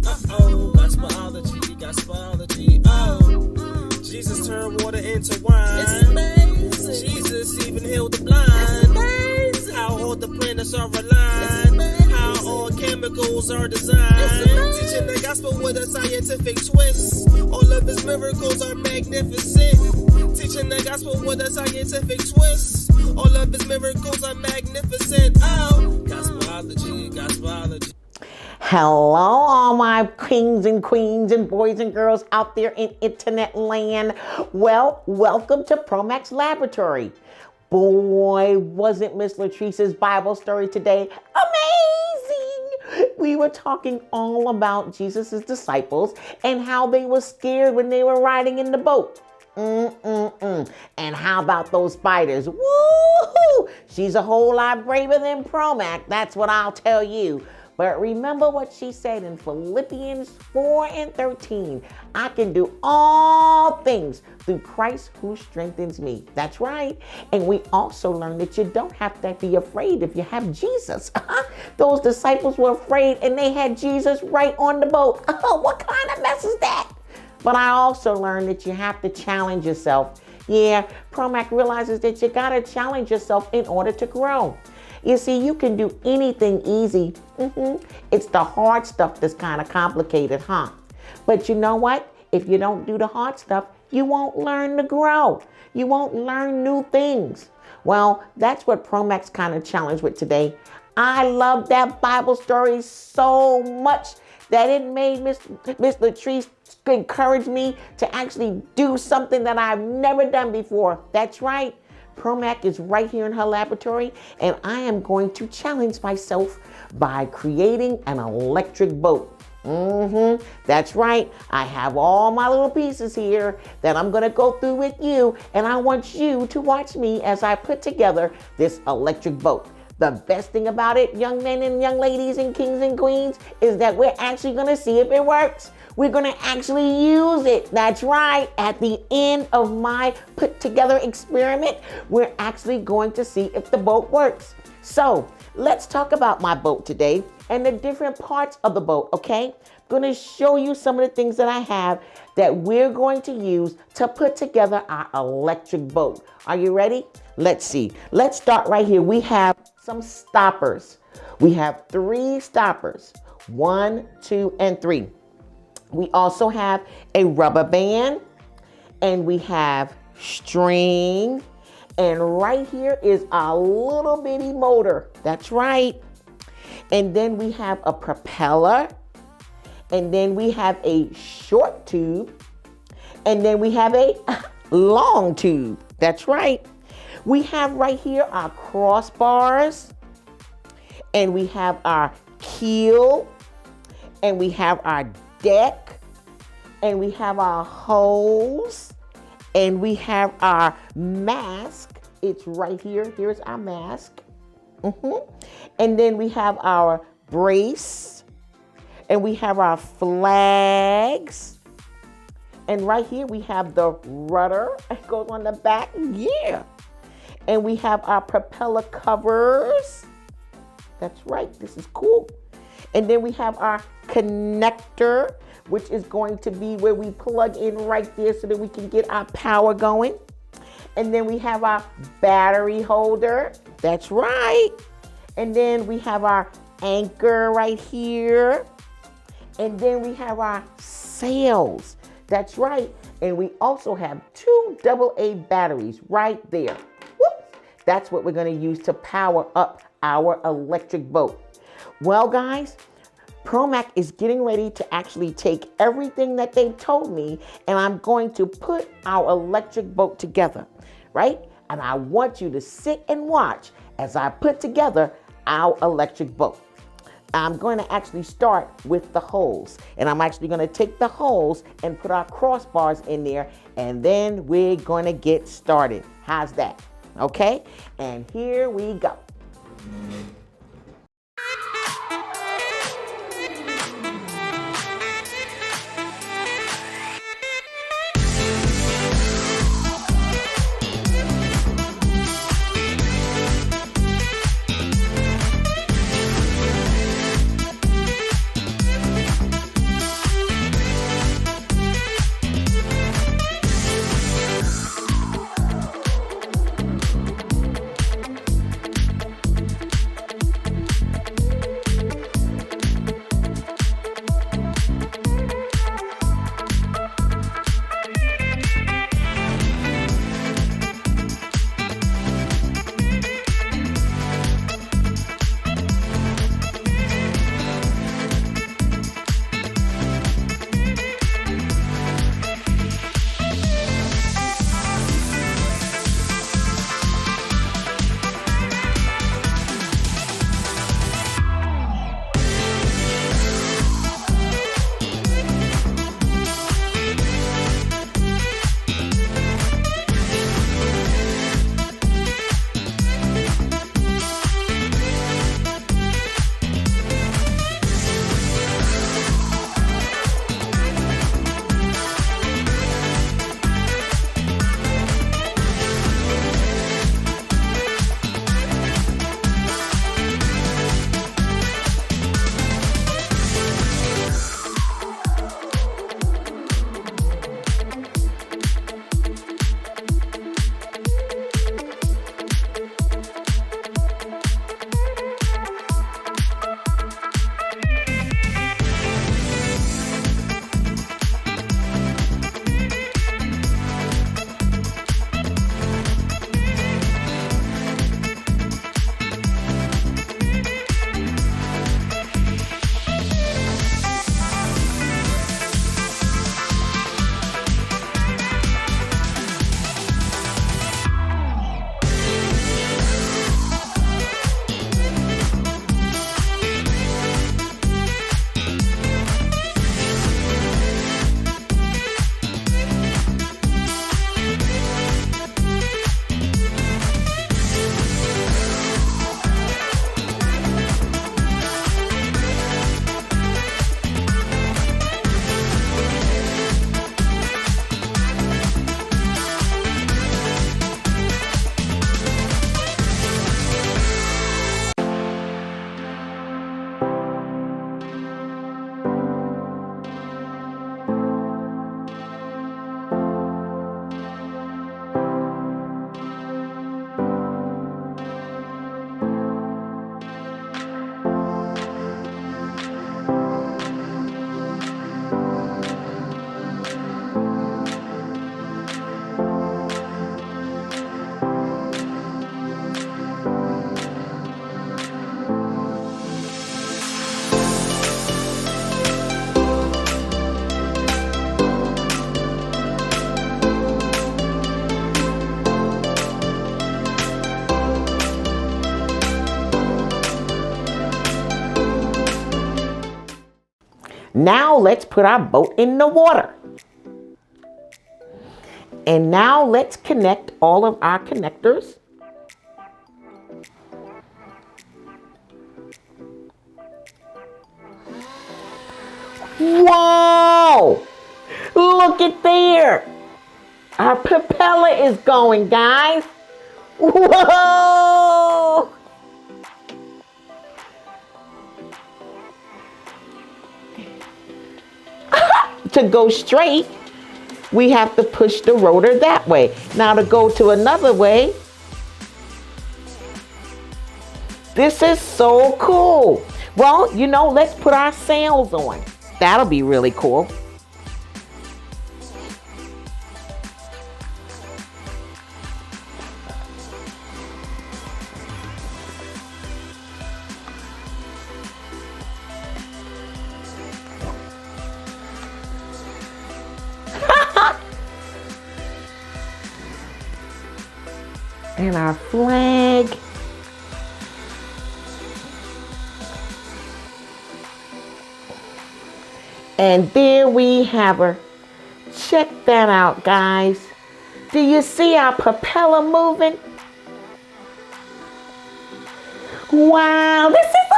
Gospelology, Gospelology. Oh, Jesus turned water into wine. It's amazing. Jesus even healed the blind. It's amazing. How all the planets are aligned. How all chemicals are designed. Teaching the gospel with a scientific twist. All of his miracles are magnificent. Teaching the gospel with a scientific twist. All of his miracles are magnificent. Oh, Gospelology, Gospelology. Hello, all my kings and queens and boys and girls out there in internet land. Well, welcome to Promax Laboratory. Boy, wasn't Miss Latrice's Bible story today amazing? We were talking all about Jesus' disciples and how they were scared when they were riding in the boat. And how about those spiders? Woo-hoo! She's a whole lot braver than Promax, that's what I'll tell you. But remember what she said in Philippians 4:13. I can do all things through Christ who strengthens me. That's right. And we also learned that you don't have to be afraid if you have Jesus. Those disciples were afraid and they had Jesus right on the boat. What kind of mess is that? But I also learned that you have to challenge yourself. Yeah, Promax realizes that you got to challenge yourself in order to grow. You see, you can do anything easy. It's the hard stuff that's kind of complicated, huh? But you know what? If you don't do the hard stuff, you won't learn to grow. You won't learn new things. Well, that's what Promax kind of challenged with today. I love that Bible story so much that it made Miss Latrice encourage me to actually do something that I've never done before. That's right. Promax is right here in her laboratory, and I am going to challenge myself by creating an electric boat. That's right. I have all my little pieces here that I'm going to go through with you, and I want you to watch me as I put together this electric boat. The best thing about it, young men and young ladies and kings and queens, is that we're actually going to see if it works. We're going to actually use it. That's right. At the end of my put together experiment, we're actually going to see if the boat works. So let's talk about my boat today and the different parts of the boat, okay? I'm going to show you some of the things that I have that we're going to use to put together our electric boat. Are you ready? Let's see. Let's start right here. We have some stoppers. We have 3 stoppers, 1, 2, and 3. We also have a rubber band, and we have string, and right here is a little bitty motor. That's right. And then we have a propeller, and then we have a short tube, and then we have a long tube. That's right. We have right here our crossbars, and we have our keel, and we have our deck, and we have our hose, and we have our mask. It's right here. Here's our mask. And then we have our brace, and we have our flags, and right here we have the rudder. It goes on the back. Yeah. And we have our propeller covers. That's right. This is cool. And then we have our connector, which is going to be where we plug in right there so that we can get our power going. And then we have our battery holder. That's right. And then we have our anchor right here. And then we have our sails. That's right. And we also have 2 AA batteries right there. Whoop. That's what we're going to use to power up our electric boat. Well, guys, Promax is getting ready to actually take everything that they told me, and I'm going to put our electric boat together, right? And I want you to sit and watch as I put together our electric boat. I'm going to actually start with the holes, and I'm actually going to take the holes and put our crossbars in there, and then we're going to get started. How's that? Okay? And here we go. Now let's put our boat in the water. And now let's connect all of our connectors. Whoa! Look at there. Our propeller is going, guys. Whoa! To go straight, we have to push the rotor that way. Now to go to another way, this is so cool. Well, let's put our sails on. That'll be really cool. And our flag. And there we have her. Check that out, guys. Do you see our propeller moving? Wow, this is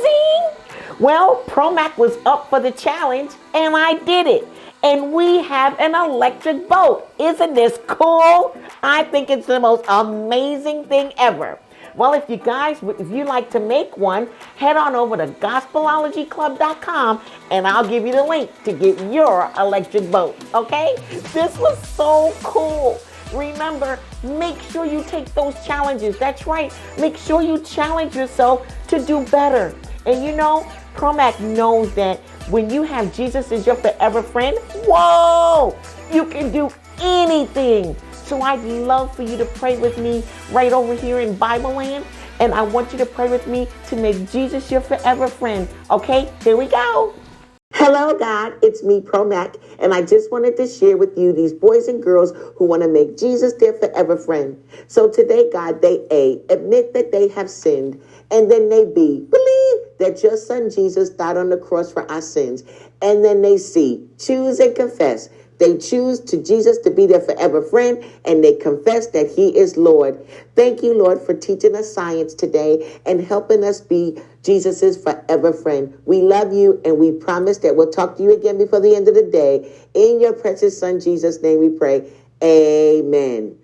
amazing. Well, Promac was up for the challenge and I did it. And we have an electric boat. Isn't this cool? I think it's the most amazing thing ever. Well, if you like to make one, head on over to Gospelologyclub.com and I'll give you the link to get your electric boat, okay? This was so cool. Remember, make sure you take those challenges. That's right. Make sure you challenge yourself to do better. And Promac knows that when you have Jesus as your forever friend, whoa, you can do anything. So I'd love for you to pray with me right over here in Bible Land. And I want you to pray with me to make Jesus your forever friend. Okay, here we go. Hello, God. It's me, Promac. And I just wanted to share with you these boys and girls who want to make Jesus their forever friend. So today, God, they A, admit that they have sinned. And then they B, believe that your son Jesus died on the cross for our sins. And then they C, choose and confess. They choose to Jesus to be their forever friend, and they confess that he is Lord. Thank you, Lord, for teaching us science today and helping us be Jesus's forever friend. We love you, and we promise that we'll talk to you again before the end of the day. In your precious son, Jesus' name we pray. Amen.